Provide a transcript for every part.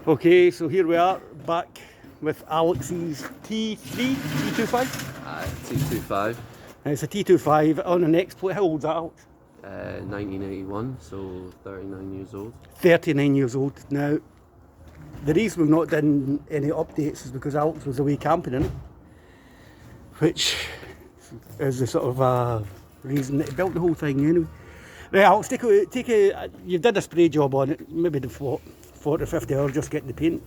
Okay, so here we are back with Alex's T3, T25. T25. And it's a T25 on an exploit. How old's that, Alex? 1981, so 39 years old. 39 years old. Now, the reason we've not done any updates is because Alex was away camping in it, which is the sort of reason that he built the whole thing anyway. Right, Alex, you did a spray job on it, maybe the 40 or 50 hours just getting the paint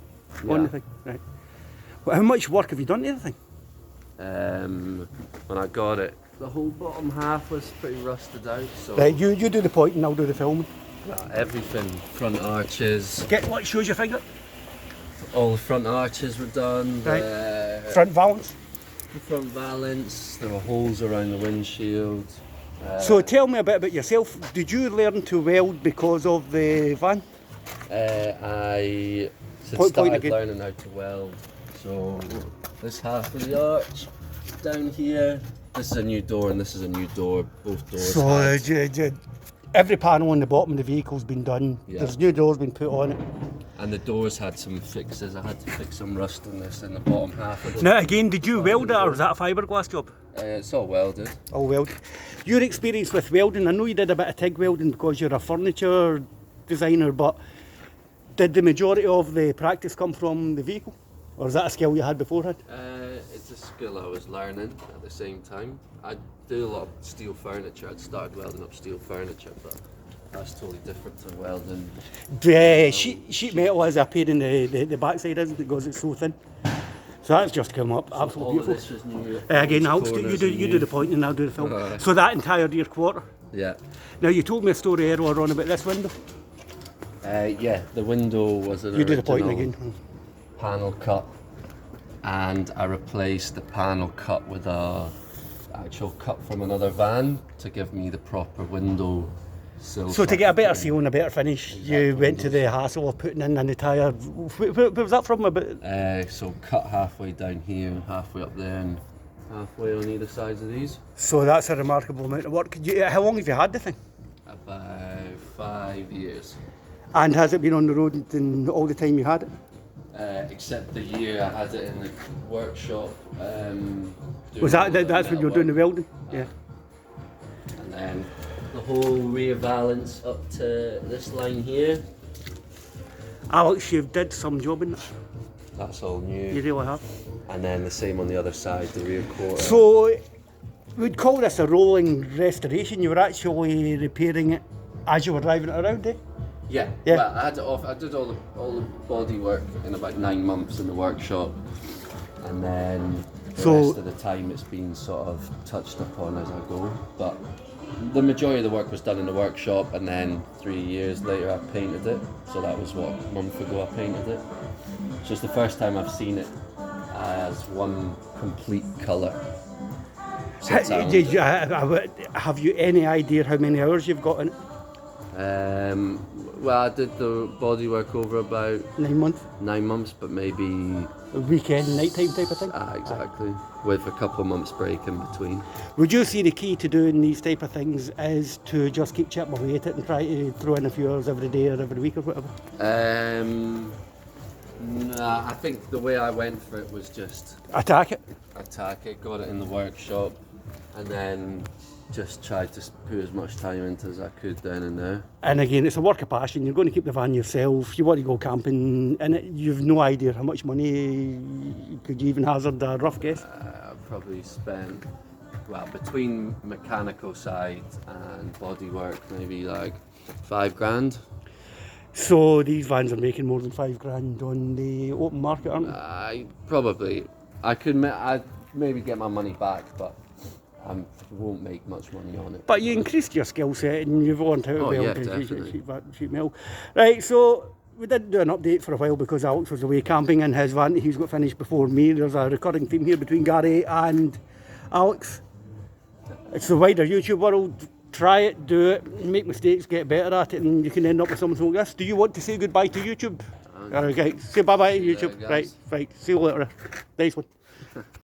on the thing. Right. Well, how much work have you done to the thing? When I got it, the whole bottom half was pretty rusted out. So Right, you do the pointing, I'll do the filming. everything, front arches, Shows your finger. all the front arches were done. Right. Front valance. The front valance, there were holes around the windshield. So tell me a bit about yourself. Did you learn to weld because of the van? I Point started again. learning how to weld. So this half of the arch down here, this is a new door and this is a new door. Both doors. So had- every panel on the bottom of the vehicle's been done. Yeah. There's new doors been put on it. And the doors had some fixes. I had to fix some rust in this in the bottom half of it. Now again, did you weld it or was that a fiberglass job? It's all welded. All welded. Your experience with welding, I know you did a bit of TIG welding because you're a furniture designer, but did the majority of the practice come from the vehicle? Or is that a skill you had beforehand? It's a skill I was learning at the same time. I do a lot of steel furniture. I'd started welding up steel furniture, but that's totally different to welding. Sheet metal has a pain in the backside, isn't it? Because it's so thin. So that's just come up absolutely All of beautiful. this was new. Again, all Alex, these you corners do are new. the pointing and I'll do the film. Alright. So that entire rear quarter. Yeah. Now you told me a story earlier on about this window. Yeah, the window was an You do the pointing original again. panel cut, and I replaced the panel cut with a actual cut from another van to give me the proper window sill. So to get a better seal and a better finish, you went to the hassle of putting in an entire. Where was that from? So cut halfway down here and halfway up there and halfway on either sides of these. So that's a remarkable amount of work. How long have you had the thing? About 5 years. And has it been on the road in all the time you had it? Except the year I had it in the workshop. Was that's when you were doing the welding? Yeah. And then the whole rear valance up to this line here. Alex, you've did some job in it. That's all new. You really have. And then the same on the other side, the rear quarter. So we'd call this a rolling restoration. You were actually repairing it as you were driving it around, eh? Yeah. Yeah. Well, I had it off. I did all the body work in about 9 months in the workshop, and then the rest of the time it's been sort of touched upon as I go. But the majority of the work was done in the workshop, and then 3 years later I painted it. So that was what, a month ago I painted it. So it's the first time I've seen it as one complete colour. Have you any idea how many hours you've got in it? Well, I did the body work over about 9 months? 9 months, but maybe A weekend, night time type of thing? exactly, with a couple of months break in between. Would you see the key to doing these type of things is to just keep chipping away at it and try to throw in a few hours every day or every week or whatever? Nah, I think the way I went for it was just Attack it? attack it, got it in the workshop, and then just tried to put as much time into as I could then and there. And again, it's a work of passion. You're going to keep the van yourself. You want to go camping in it. You've no idea how much money. Could you even hazard a rough guess? I probably spent, well, between mechanical side and body work, maybe like 5 grand. So these vans are making more than 5 grand on the open market, aren't they? I'd maybe get my money back, but I won't make much money on it. But you increased your skill set and you've learned how to weld definitely. sheet metal. Right, so we didn't do an update for a while because Alex was away camping in his van. He's got finished before me. There's a recurring theme here between Gary and Alex. It's the wider YouTube world. Try it, do it, make mistakes, get better at it, and you can end up with something like this. Do you want to say goodbye to YouTube? Okay, say bye-bye to YouTube. Guys. Right, see you later. Nice one.